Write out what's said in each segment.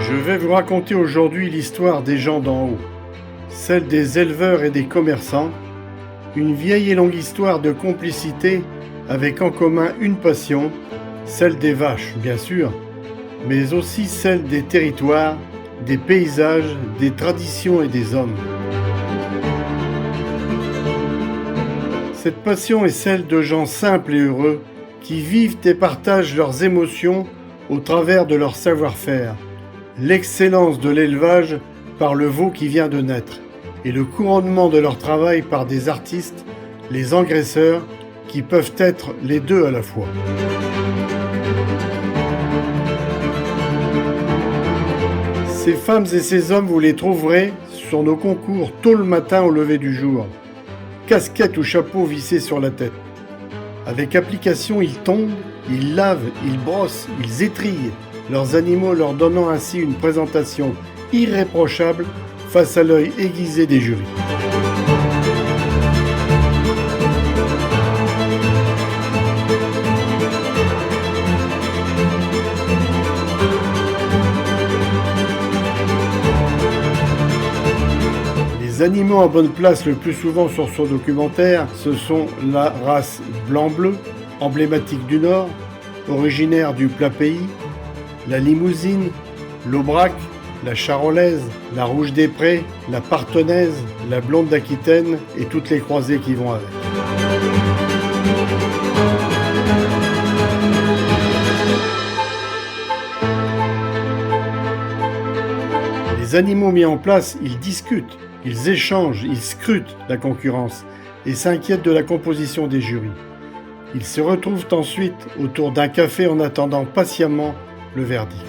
Je vais vous raconter aujourd'hui l'histoire des gens d'en haut, celle des éleveurs et des commerçants, une vieille et longue histoire de complicité avec en commun une passion, celle des vaches bien sûr, mais aussi celle des territoires, des paysages, des traditions et des hommes. Cette passion est celle de gens simples et heureux qui vivent et partagent leurs émotions au travers de leur savoir-faire, l'excellence de l'élevage par le veau qui vient de naître et le couronnement de leur travail par des artistes, les engraisseurs, qui peuvent être les deux à la fois. Ces femmes et ces hommes, vous les trouverez sur nos concours tôt le matin au lever du jour, casquette ou chapeau vissé sur la tête. Avec application, ils tondent, ils lavent, ils brossent, ils étrillent leurs animaux, leur donnant ainsi une présentation irréprochable face à l'œil aiguisé des jurys. Les animaux en bonne place le plus souvent sur son documentaire, ce sont la race blanc-bleu, emblématique du Nord, originaire du plat pays, la limousine, l'aubrac, la charolaise, la rouge des prés, la partenaise, la blonde d'Aquitaine et toutes les croisées qui vont avec. Les animaux mis en place, ils discutent, ils échangent, ils scrutent la concurrence et s'inquiètent de la composition des jurys. Ils se retrouvent ensuite autour d'un café en attendant patiemment le verdict.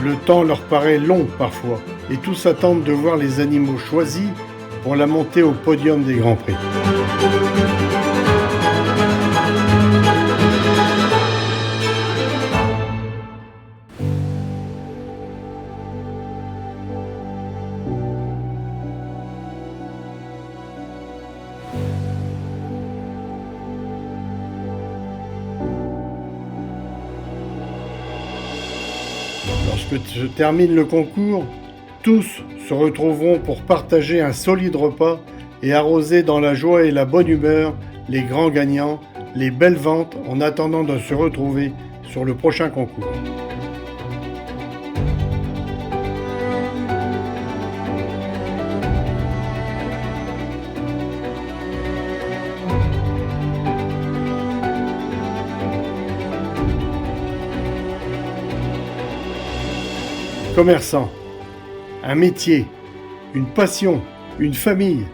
Le temps leur paraît long parfois, et tous attendent de voir les animaux choisis pour la montée au podium des Grands Prix. Lorsque se termine le concours, tous se retrouveront pour partager un solide repas et arroser dans la joie et la bonne humeur les grands gagnants, les belles ventes en attendant de se retrouver sur le prochain concours. Commerçant, un métier, une passion, une famille,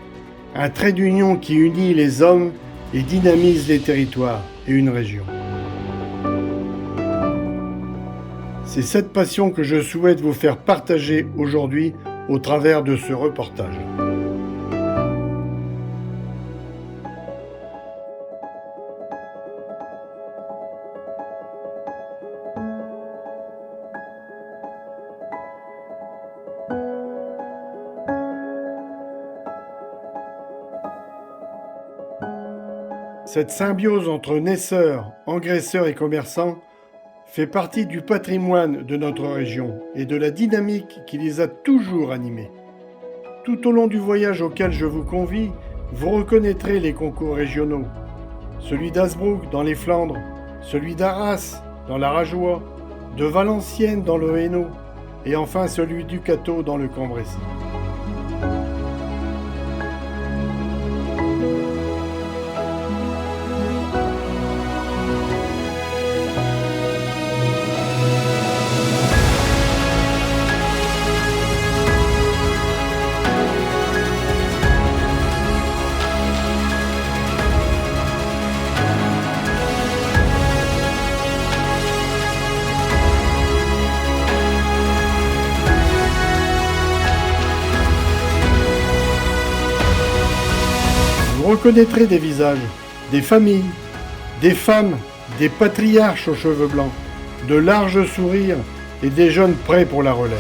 un trait d'union qui unit les hommes et dynamise les territoires et une région. C'est cette passion que je souhaite vous faire partager aujourd'hui au travers de ce reportage. Cette symbiose entre naisseurs, engraisseurs et commerçants fait partie du patrimoine de notre région et de la dynamique qui les a toujours animés. Tout au long du voyage auquel je vous convie, vous reconnaîtrez les concours régionaux. Celui d'Hazebrouck dans les Flandres, celui d'Arras dans la Rajoie, de Valenciennes dans le Hainaut et enfin celui du Cateau dans le Cambrésis. Vous reconnaîtrez des visages, des familles, des femmes, des patriarches aux cheveux blancs, de larges sourires et des jeunes prêts pour la relève.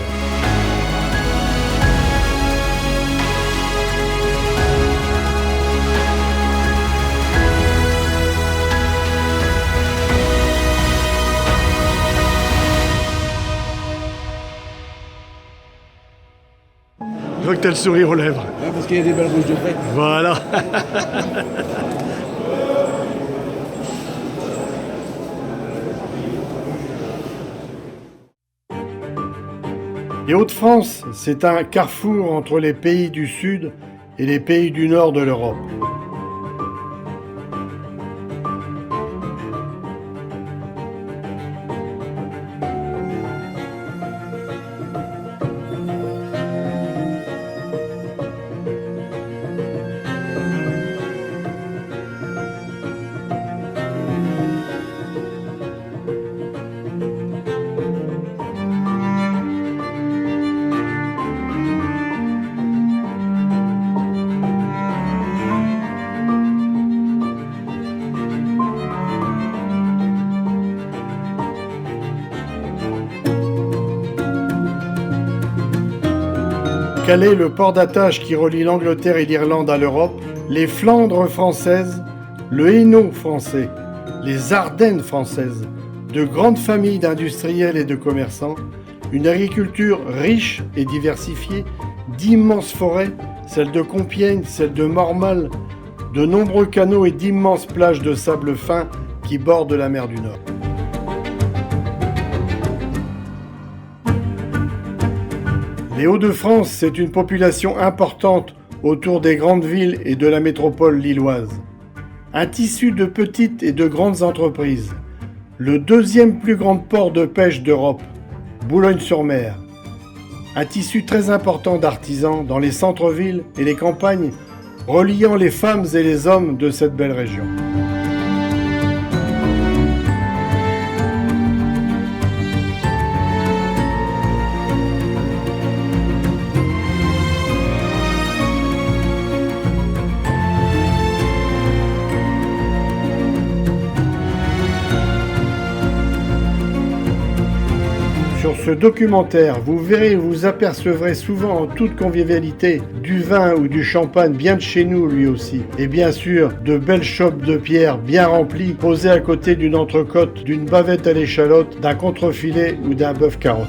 Je vois que t'as le sourire aux lèvres. Ouais, parce qu'il y a des belles rouges de près. Voilà. Les Hauts-de-France, c'est un carrefour entre les pays du Sud et les pays du Nord de l'Europe. Calais, le port d'attache qui relie l'Angleterre et l'Irlande à l'Europe, les Flandres françaises, le Hainaut français, les Ardennes françaises, de grandes familles d'industriels et de commerçants, une agriculture riche et diversifiée, d'immenses forêts, celles de Compiègne, celles de Mormal, de nombreux canaux et d'immenses plages de sable fin qui bordent la mer du Nord. Les Hauts-de-France, c'est une population importante autour des grandes villes et de la métropole lilloise. Un tissu de petites et de grandes entreprises. Le deuxième plus grand port de pêche d'Europe, Boulogne-sur-Mer. Un tissu très important d'artisans dans les centres-villes et les campagnes, reliant les femmes et les hommes de cette belle région. Sur ce documentaire, vous verrez et vous apercevrez souvent en toute convivialité du vin ou du champagne bien de chez nous lui aussi. Et bien sûr, de belles chopes de pierre bien remplies posées à côté d'une entrecôte, d'une bavette à l'échalote, d'un contrefilet ou d'un bœuf carotte.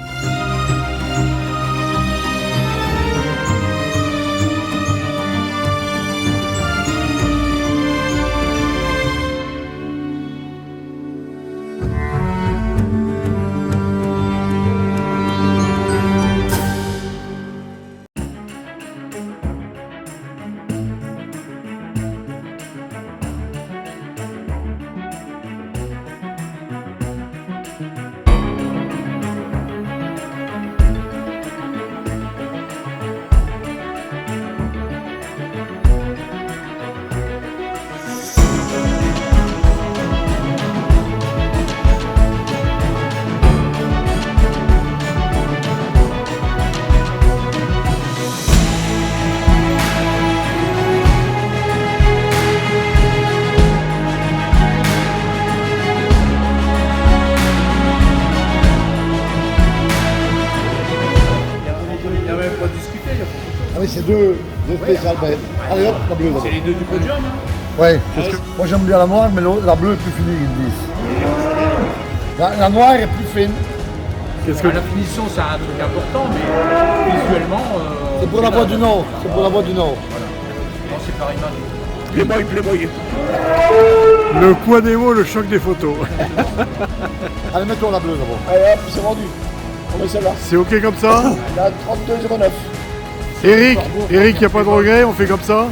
Ah oui, c'est deux spéciales belles. Allez hop, la bleue. C'est les deux du podium, hein? Ouais, parce que moi j'aime bien la noire, mais la bleue est plus finie, ils disent. La noire est plus fine. La finition, c'est un truc important, mais visuellement... c'est pour la voie du Nord. C'est pour la voie du Nord. Voilà. Non, c'est pareil, Playboy. Le poids des mots, le choc des photos. Allez, mettons la bleue d'abord. Allez hop, c'est vendu. On met celle-là. C'est ok comme ça? La 32,09. Eric, il n'y a pas de regret, on fait comme ça?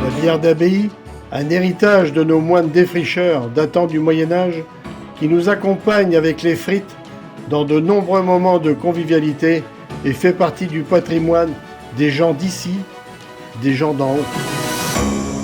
La bière d'abbaye, un héritage de nos moines défricheurs datant du Moyen-Âge, qui nous accompagne avec les frites dans de nombreux moments de convivialité et fait partie du patrimoine des gens d'ici, des gens d'en haut.